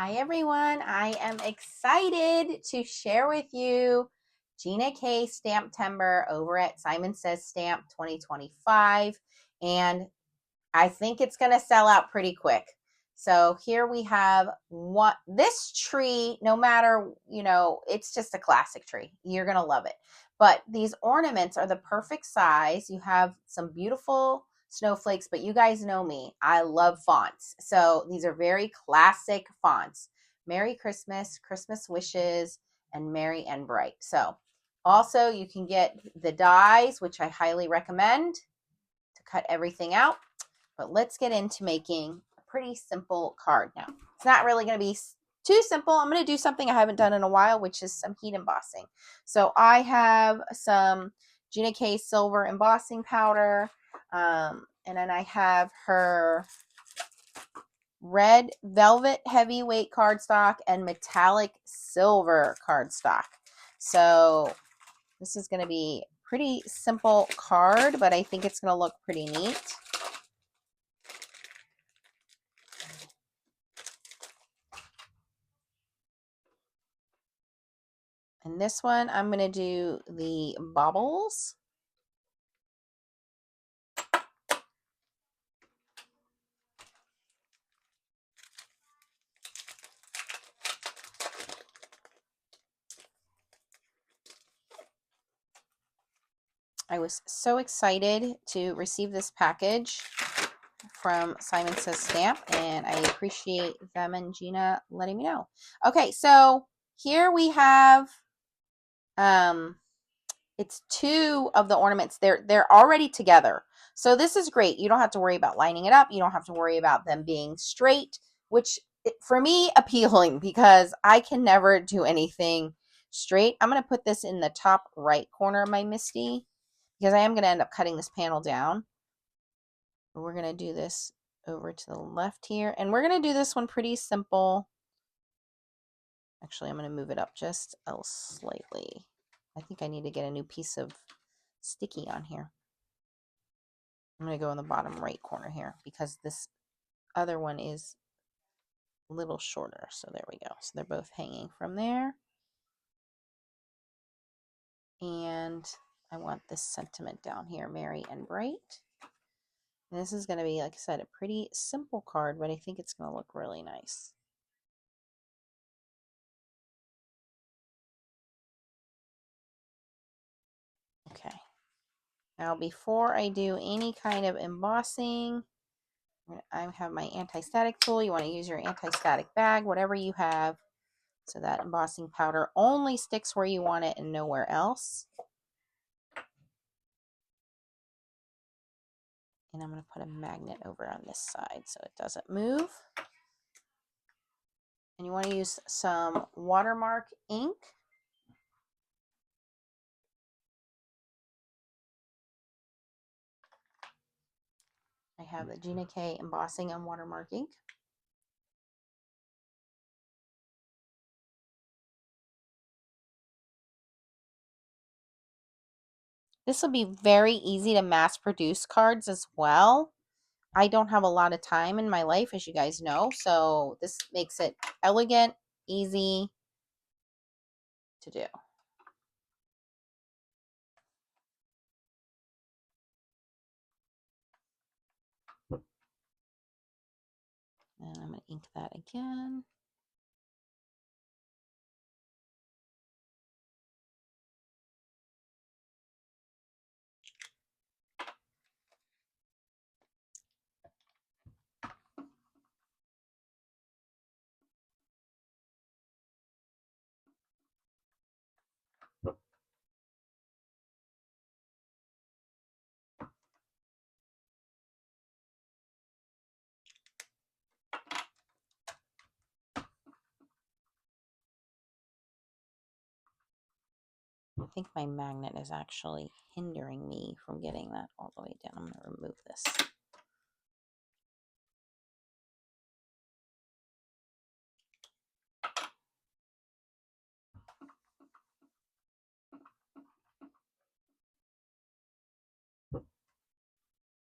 Hi everyone, I am excited to share with you Gina K Stamptember over at Simon Says Stamp 2025, and I think it's going to sell out pretty quick. So here we have this tree, no matter, it's just a classic tree. You're going to love it. But these ornaments are the perfect size. You have some beautiful snowflakes, but you guys know me. I love fonts. So these are very classic fonts. Merry Christmas, Christmas Wishes, and Merry and Bright. So also you can get the dies, which I highly recommend to cut everything out. But let's get into making a pretty simple card now. It's not really going to be too simple. I'm going to do something I haven't done in a while, which is some heat embossing. So I have some Gina K silver embossing powder, and then I have her red velvet heavyweight cardstock and metallic silver cardstock. So this is going to be a pretty simple card, but I think it's going to look pretty neat. And this one, I'm going to do the baubles. I was so excited to receive this package from Simon Says Stamp, and I appreciate them and Gina letting me know. Okay, so here we have it's two of the ornaments. They're already together. So this is great. You don't have to worry about lining it up. You don't have to worry about them being straight, which for me appealing because I can never do anything straight. I'm going to put this in the top right corner of my MISTI because I am going to end up cutting this panel down. We're going to do this over to the left here, and we're going to do this one pretty simple. Actually, I'm going to move it up just slightly. I think I need to get a new piece of sticky on here. I'm going to go in the bottom right corner here because this other one is a little shorter. So there we go. So they're both hanging from there. And I want this sentiment down here, Merry and Bright. And this is going to be, like I said, a pretty simple card, but I think it's going to look really nice. Okay. Now, before I do any kind of embossing, I have my anti-static tool. You want to use your anti-static bag, whatever you have, so that embossing powder only sticks where you want it and nowhere else. And I'm going to put a magnet over on this side so it doesn't move. And you want to use some watermark ink. I have the Gina K embossing on watermark ink. This will be very easy to mass produce cards as well. I don't have a lot of time in my life, as you guys know, so this makes it elegant, easy to do. And I'm going to ink that again. I think my magnet is actually hindering me from getting that all the way down. I'm going to remove this.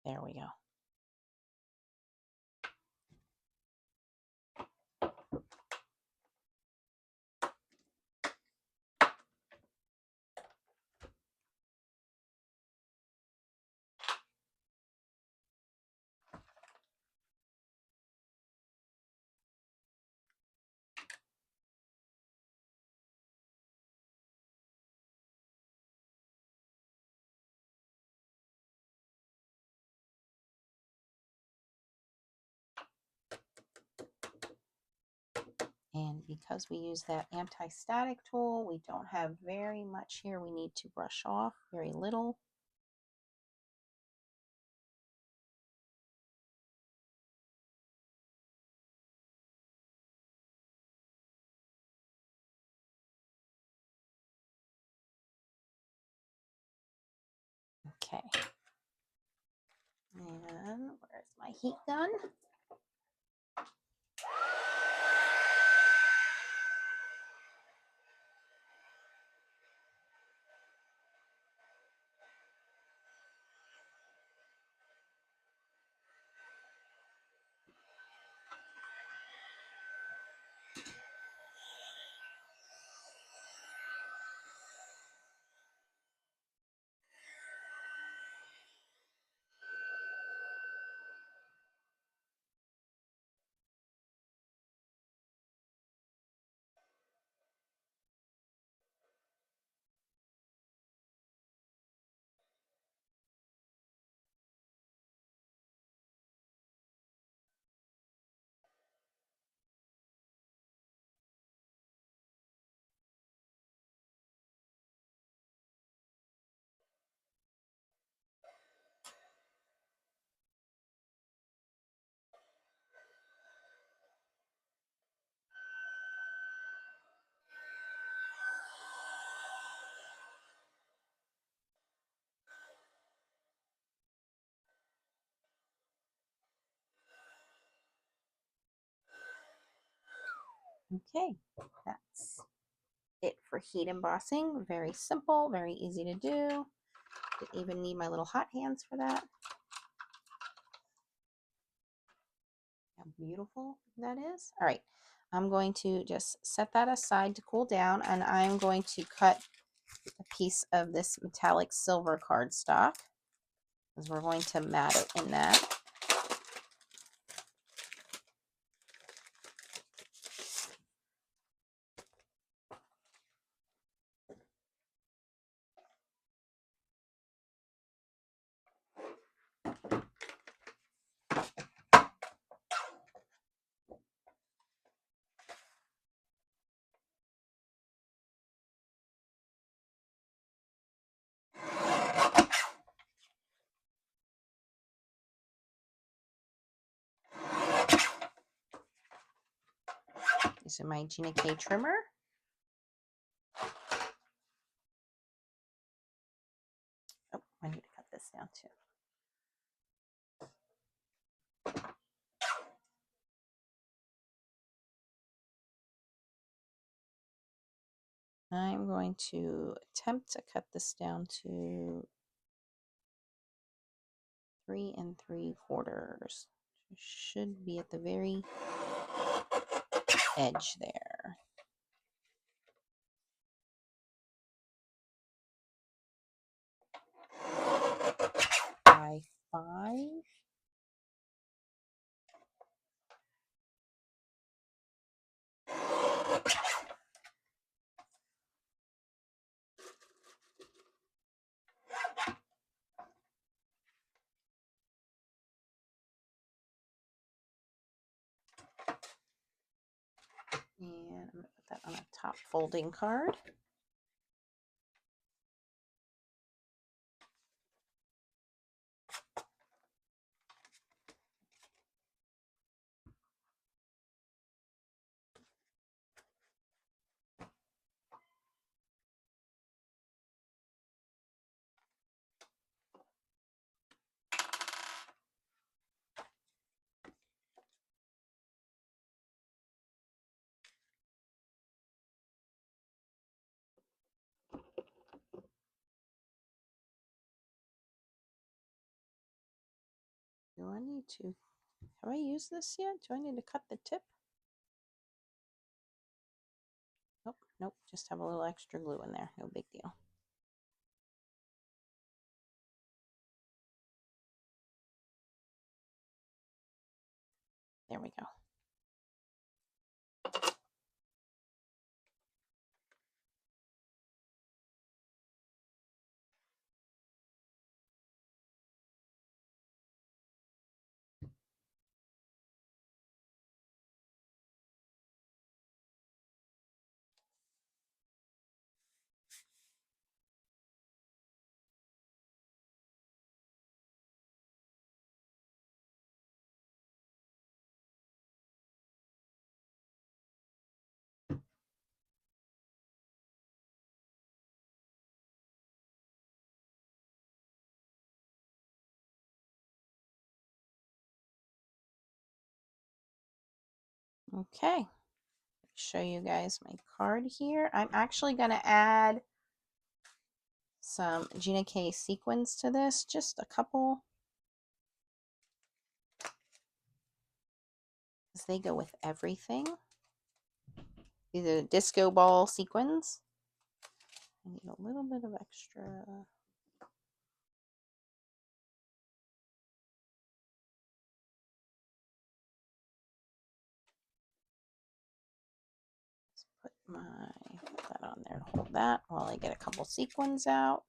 There we go. And because we use that anti-static tool, we don't have very much here we need to brush off, very little. Okay. And where's my heat gun? Okay, that's it for heat embossing. Very simple, very easy to do. Didn't even need my little hot hands for that. How beautiful that is. All right, I'm going to just set that aside to cool down, and I'm going to cut a piece of this metallic silver cardstock because we're going to mat it in that. Using my Gina K trimmer. Oh, I need to cut this down too. I'm going to attempt to cut this down to 3 3/4. Should be at the very edge there. 5. And I'm going to put that on a top folding card. Do I need to, have I used this yet? Do I need to cut the tip? Nope, nope, just have a little extra glue in there. No big deal. There we go. Okay, show you guys my card here. I'm actually going to add some Gina K sequins to this, just a couple, because they go with everything. These are disco ball sequins. I need a little bit of extra. Put that on there to hold that while I get a couple sequins out.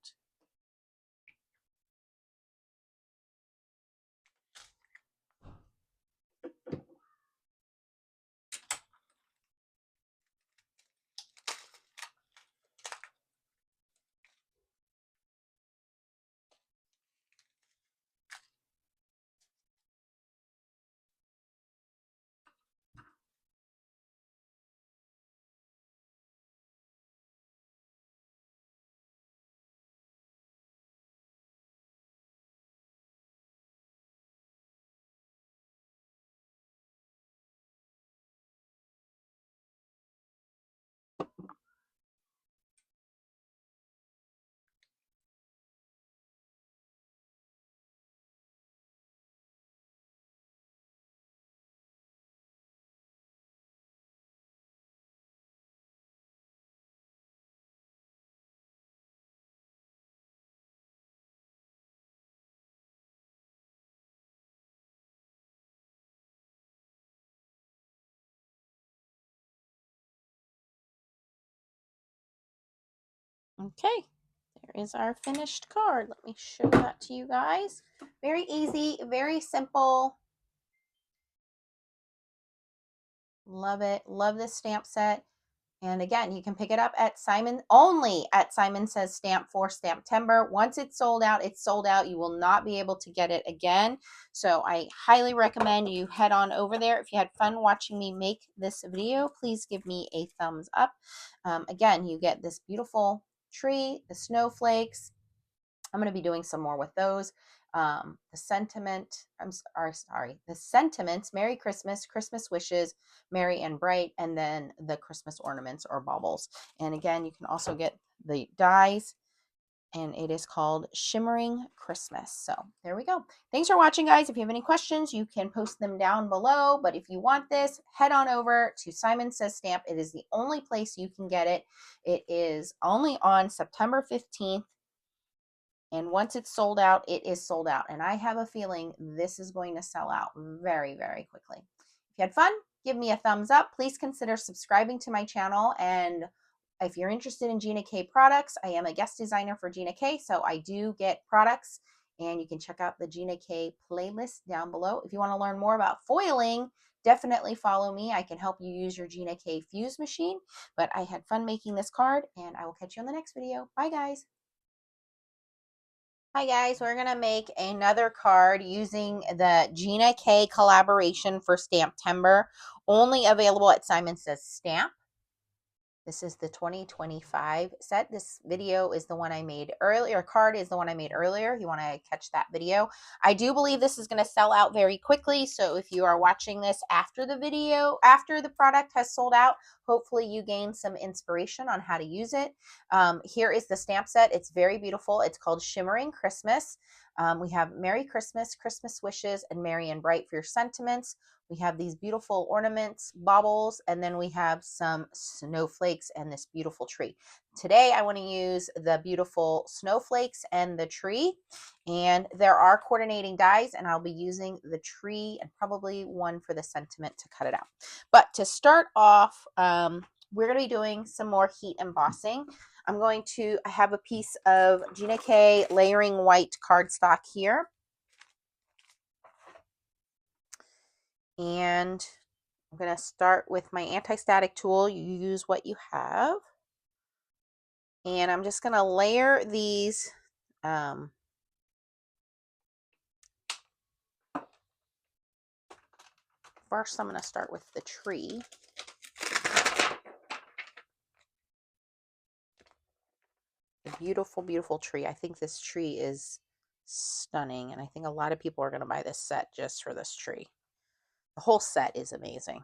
Okay, there is our finished card. Let me show that to you guys. Very easy, very simple. Love it. Love this stamp set. And again, you can pick it up at only at Simon Says Stamp for Stamptember. Once it's sold out, it's sold out. You will not be able to get it again. So I highly recommend you head on over there. If you had fun watching me make this video, please give me a thumbs up. Again, you get this beautiful tree, the snowflakes. I'm going to be doing some more with those. The sentiment, the sentiments, Merry Christmas, Christmas wishes, Merry and bright, and then the Christmas ornaments or baubles. And again, you can also get the dies, and it is called Shimmering Christmas. So there we go. Thanks for watching, guys. If you have any questions, you can post them down below. But if you want this, head on over to Simon Says Stamp. It is the only place you can get it. It is only on September 15th. And once it's sold out, it is sold out. And I have a feeling this is going to sell out very, very quickly. If you had fun, give me a thumbs up. Please consider subscribing to my channel. And if you're interested in Gina K products, I am a guest designer for Gina K, so I do get products. And you can check out the Gina K playlist down below. If you want to learn more about foiling, definitely follow me. I can help you use your Gina K fuse machine. But I had fun making this card, and I will catch you on the next video. Bye, guys. Hi guys, we're going to make another card using the Gina K collaboration for Stamptember, only available at Simon Says Stamp. This is the 2025 set. This video is the one I made earlier. Card is the one I made earlier. You want to catch that video. I do believe this is going to sell out very quickly. So if you are watching this after the video, after the product has sold out, hopefully you gain some inspiration on how to use it. Here is the stamp set. It's very beautiful. It's called Shimmering Christmas. We have Merry Christmas, Christmas wishes, and Merry and bright for your sentiments. We have these beautiful ornaments, baubles, and then we have some snowflakes and this beautiful tree. Today, I want to use the beautiful snowflakes and the tree. And there are coordinating dies, and I'll be using the tree and probably one for the sentiment to cut it out. But to start off, we're going to be doing some more heat embossing. I have a piece of Gina K layering white cardstock here. And I'm going to start with my anti-static tool. You use what you have. And I'm just going to layer these first. I'm going to start with the tree. The beautiful, beautiful tree. I think this tree is stunning. And I think a lot of people are going to buy this set just for this tree. The whole set is amazing.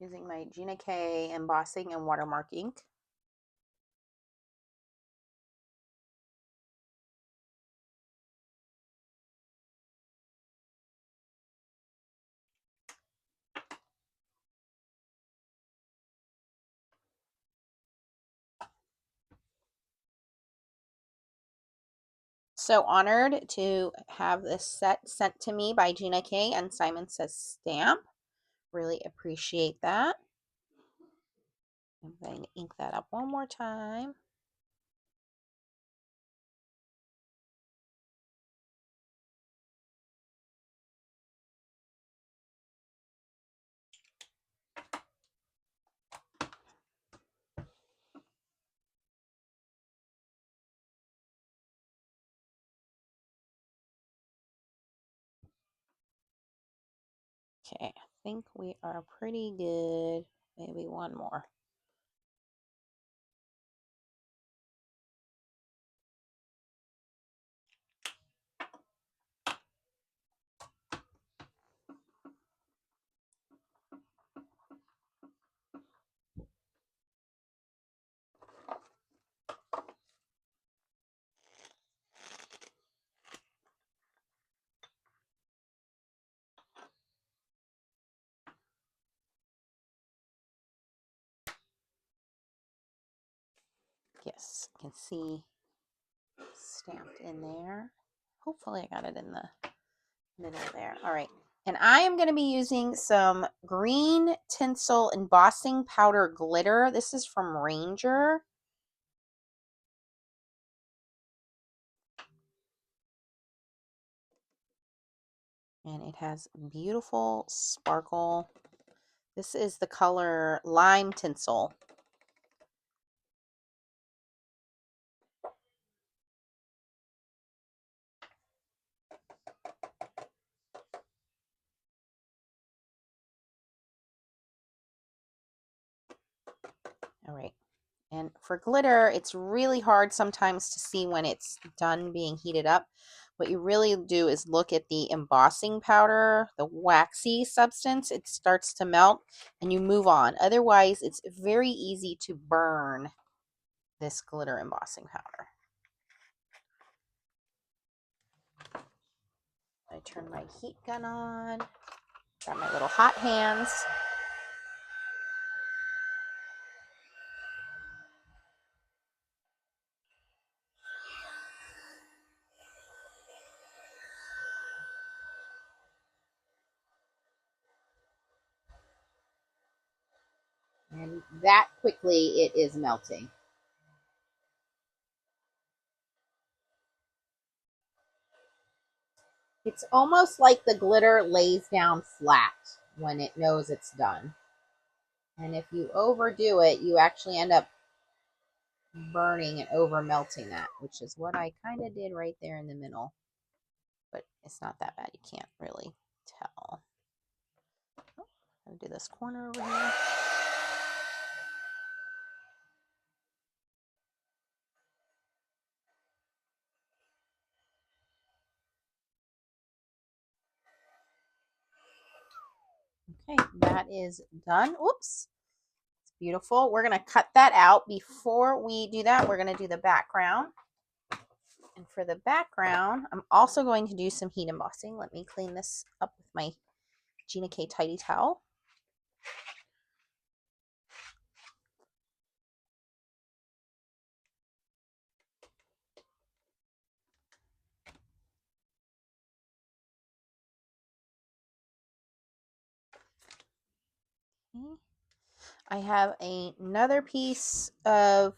using my Gina K embossing and watermark ink. So honored to have this set sent to me by Gina K and Simon Says Stamp. Really appreciate that. I'm going to ink that up one more time. Okay, I think we are pretty good. Maybe one more. Yes, you can see stamped in there. Hopefully I got it in the middle there. All right. And I am going to be using some green tinsel embossing powder glitter. This is from Ranger. And it has beautiful sparkle. This is the color Lime Tinsel. All right. And for glitter, it's really hard sometimes to see when it's done being heated up. What you really do is look at the embossing powder, the waxy substance. It starts to melt and you move on. Otherwise, it's very easy to burn this glitter embossing powder. I turn my heat gun on. Got my little hot hands. And that quickly it is melting. It's almost like the glitter lays down flat when it knows it's done. And if you overdo it, you actually end up burning and over melting that, which is what I kind of did right there in the middle. But it's not that bad. You can't really tell. Oh, I'll do this corner over here. Okay, that is done. Oops. It's beautiful. We're going to cut that out. Before we do that, we're going to do the background. And for the background, I'm also going to do some heat embossing. Let me clean this up with my Gina K Tidy Towel. Okay. I have another piece of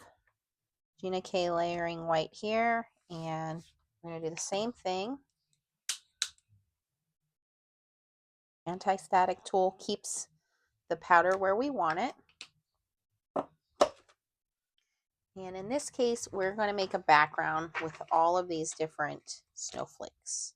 Gina K layering white here, and I'm going to do the same thing. Anti-static tool keeps the powder where we want it. And in this case, we're going to make a background with all of these different snowflakes.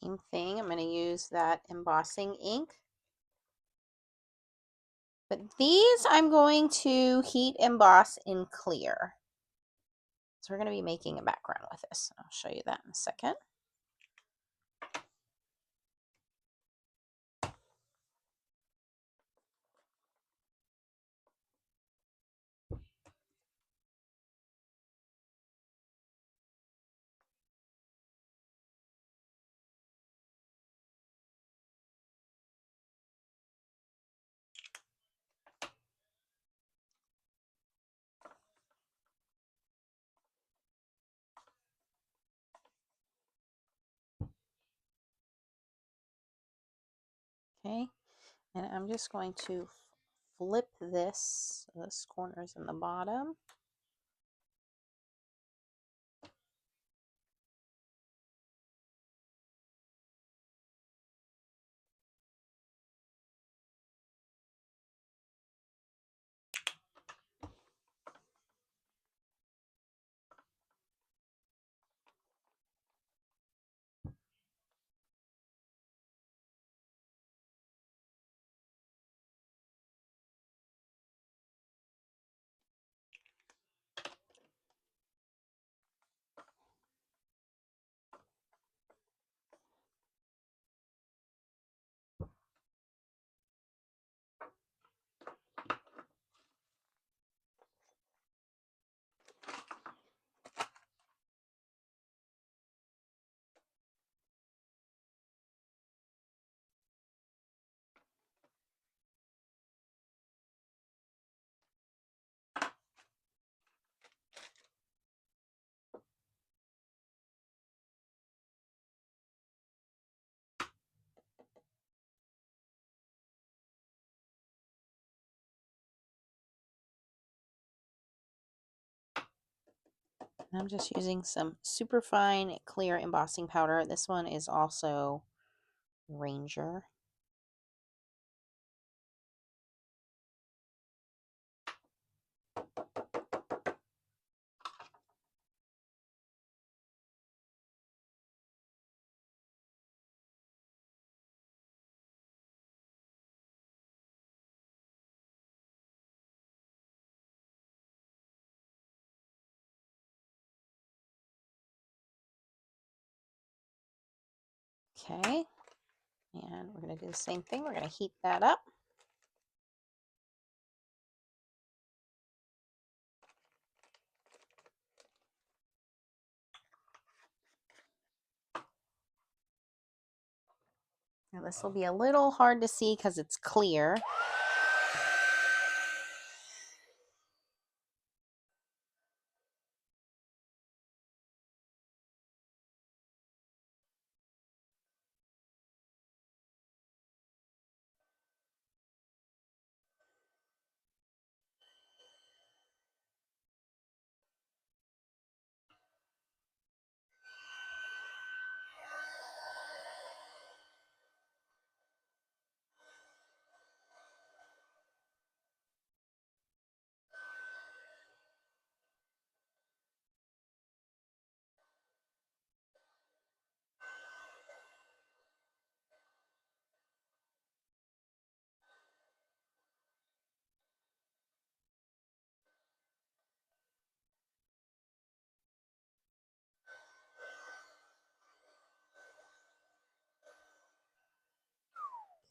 Same thing, I'm going to use that embossing ink. But these I'm going to heat emboss in clear. So we're going to be making a background with this. I'll show you that in a second. Okay, and I'm just going to flip this corners in the bottom. I'm just using some super fine clear embossing powder. This one is also Ranger. Okay, and we're going to do the same thing. We're going to heat that up. Now this will be a little hard to see because it's clear.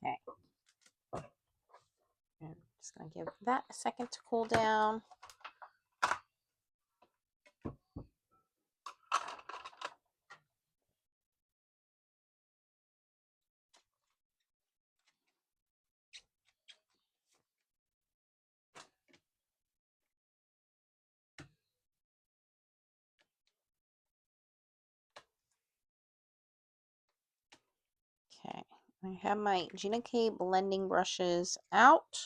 Okay. I'm just going to give that a second to cool down. Okay, I have my Gina K blending brushes out.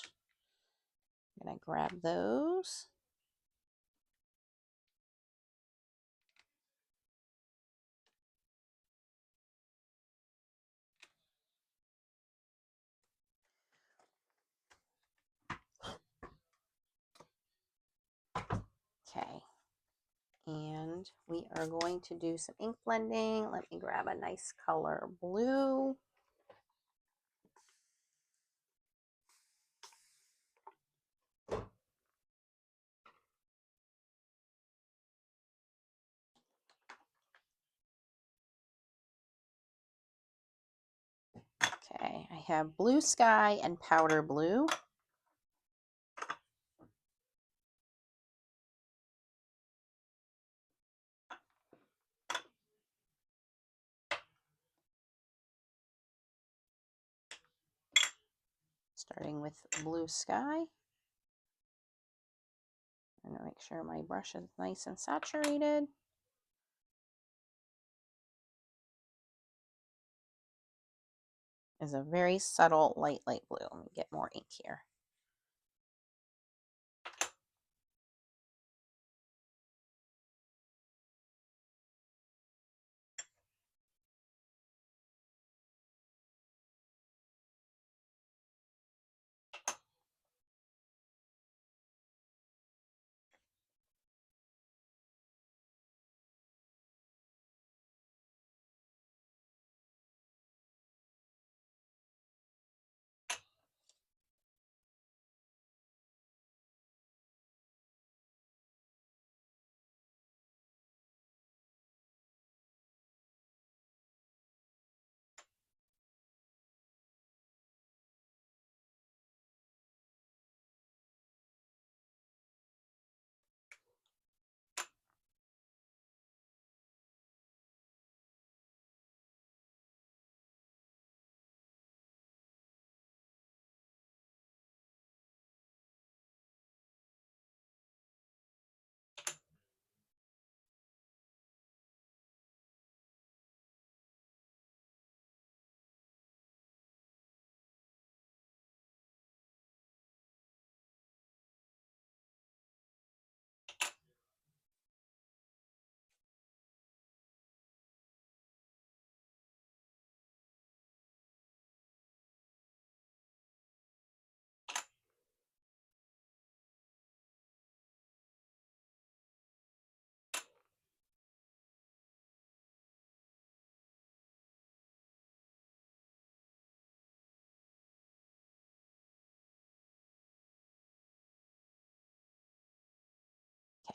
I'm going to grab those. Okay, and And we are going to do some ink blending. Let me grab a nice color blue. Okay, I have blue sky and powder blue. Starting with blue sky. I'm going to make sure my brush is nice and saturated. Is a very subtle light blue. Let me get more ink here.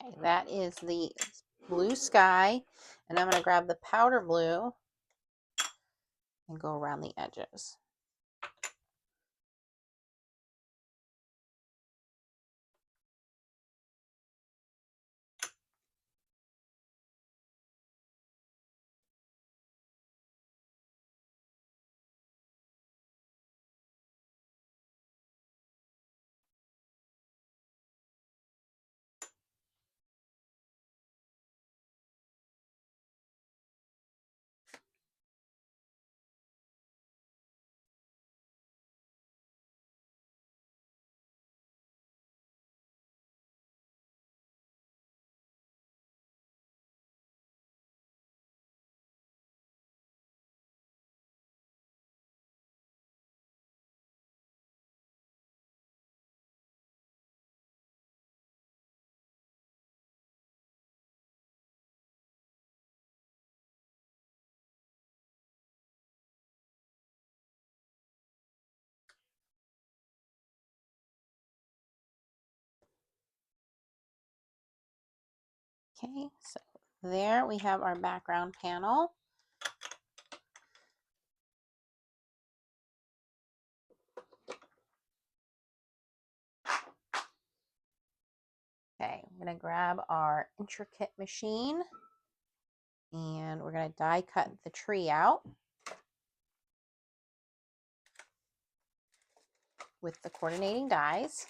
Okay, that is the blue sky. And I'm going to grab the powder blue and go around the edges. Okay, so there we have our background panel. Okay, I'm going to grab our intricate machine and we're going to die cut the tree out with the coordinating dies.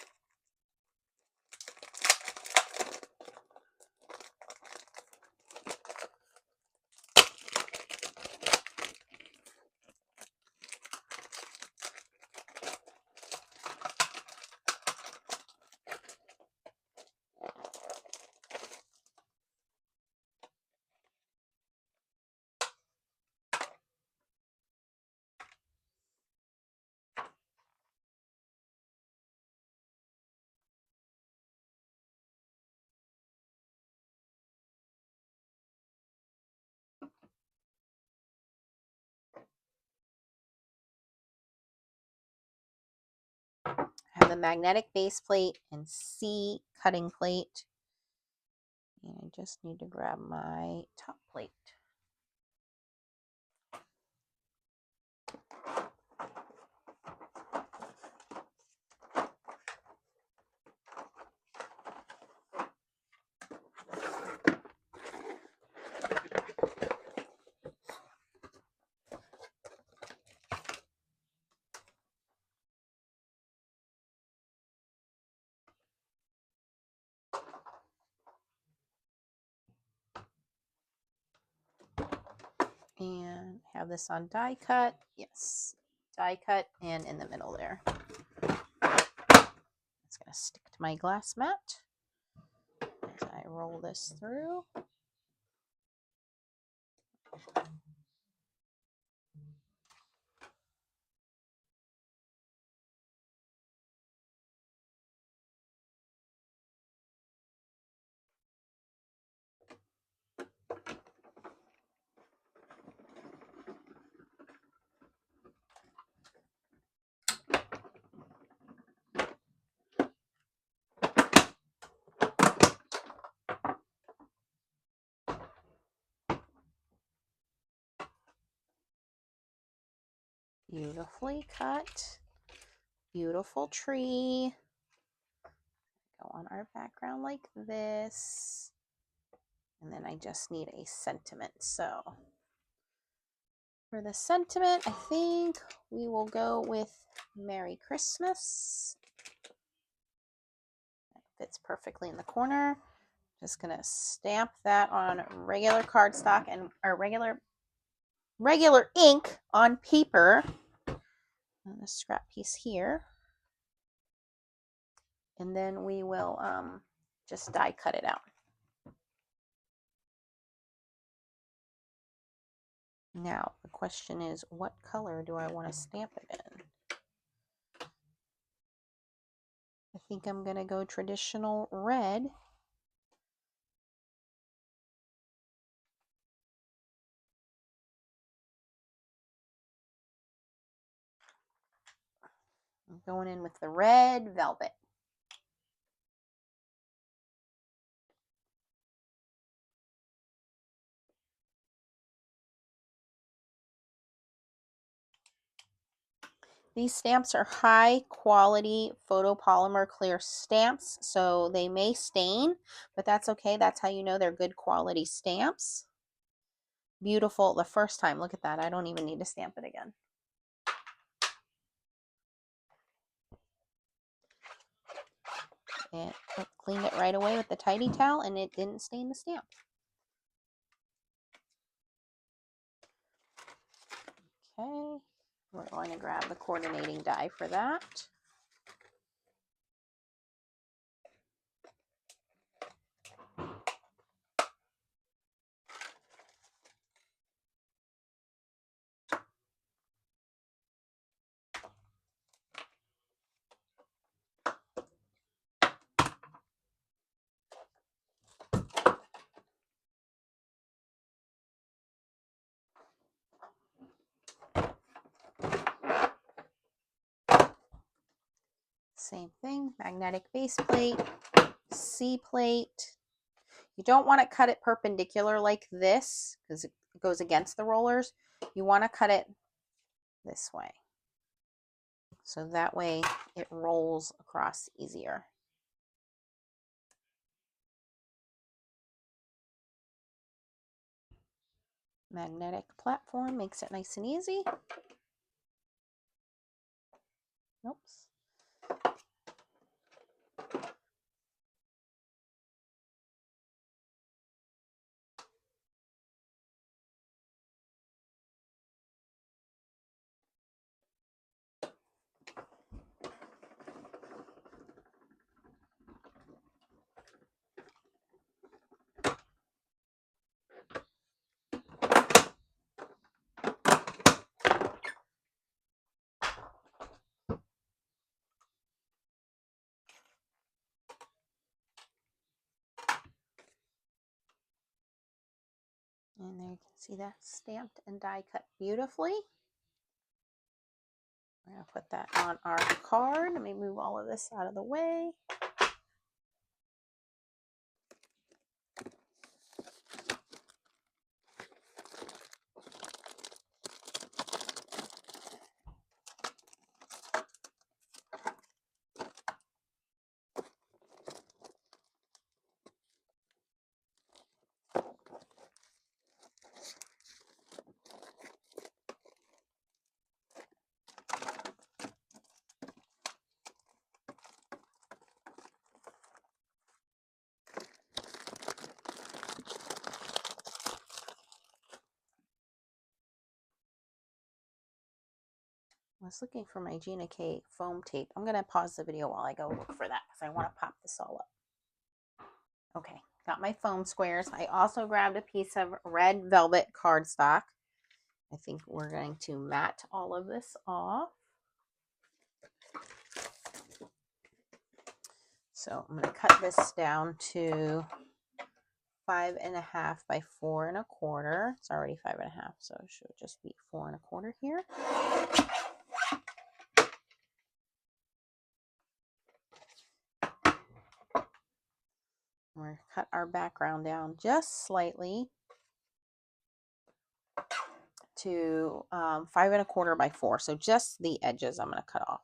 have the magnetic base plate and C cutting plate. And I just need to grab my top plate. And have this on die cut. Yes, die cut and in the middle there. It's going to stick to my glass mat as I roll this through. Beautifully cut. Beautiful tree. Go on our background like this. And then I just need a sentiment. So for the sentiment, I think we will go with Merry Christmas. That fits perfectly in the corner. Just going to stamp that on regular cardstock and or regular ink on paper. And a scrap piece here. And then we will just die cut it out. Now, the question is, what color do I want to stamp it in? I think I'm going to go traditional red. I'm going in with the red velvet. These stamps are high quality photopolymer clear stamps, so they may stain, but that's okay. That's how you know they're good quality stamps. Beautiful the first time. Look at that. I don't even need to stamp it again. And cleaned it right away with the tidy towel, and it didn't stain the stamp. Okay, we're going to grab the coordinating die for that. Same thing, magnetic base plate, C plate. You don't want to cut it perpendicular like this because it goes against the rollers. You want to cut it this way. So that way it rolls across easier. Magnetic platform makes it nice and easy. Oops. And there you can see that stamped and die cut beautifully. We're going to put that on our card. Let me move all of this out of the way. I was looking for my Gina K foam tape. I'm going to pause the video while I go look for that because I want to pop this all up. Okay, got my foam squares. I also grabbed a piece of red velvet cardstock. I think we're going to mat all of this off. So I'm going to cut this down to 5.5 by 4.25. It's already 5.5, so it should just be 4.25 here. We're going to cut our background down just slightly to 5.25 by 4. So just the edges I'm going to cut off.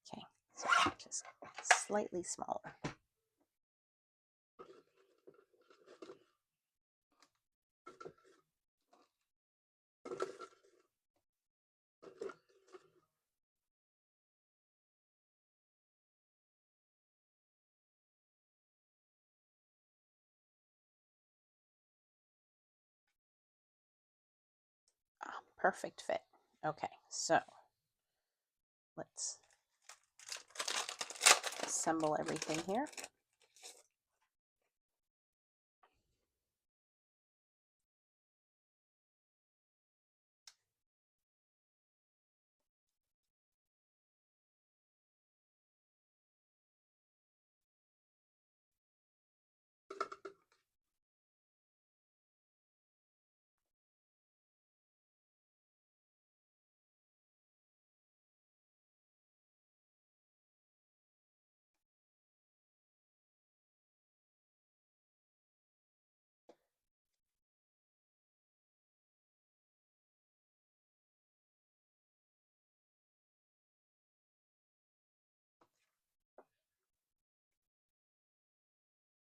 Okay, so just slightly smaller. Perfect fit. Okay, so let's assemble everything here.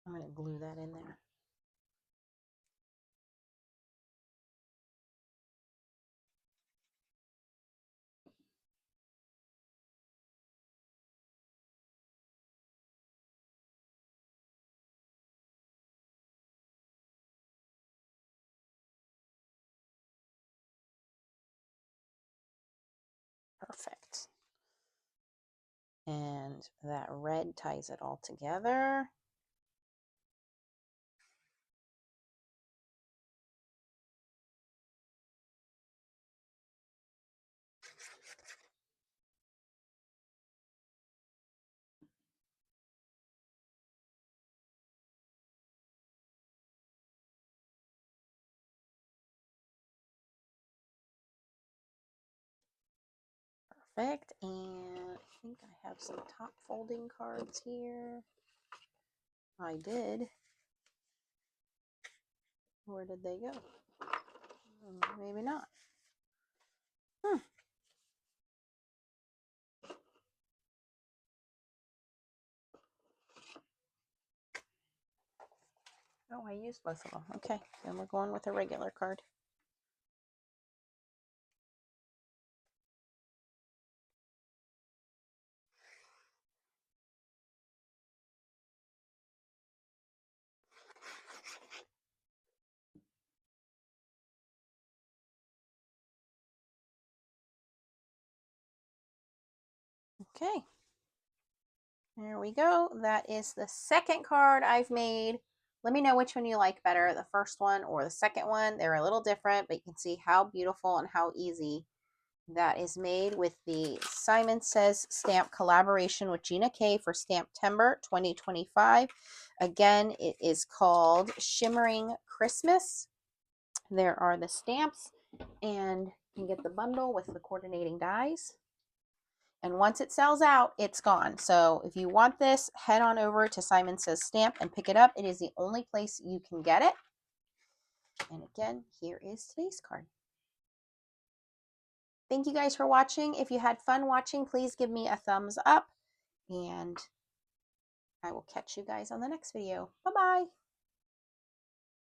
I'm going to glue that in there. Perfect. And that red ties it all together. Perfect. And I think I have some top folding cards here. I did. Where did they go? Maybe not. I used both of them. Okay, then we're going with a regular card. Okay, there we go. That is the second card I've made. Let me know which one you like better, the first one or the second one. They're a little different, but you can see how beautiful and how easy that is made with the Simon Says stamp collaboration with Gina K for Stamptember 2025. Again, it is called Shimmering Christmas. There are the stamps, and you can get the bundle with the coordinating dies. And once it sells out, it's gone. So if you want this, head on over to Simon Says Stamp and pick it up. It is the only place you can get it. And again, here is today's card. Thank you guys for watching. If you had fun watching, please give me a thumbs up. And I will catch you guys on the next video. Bye-bye.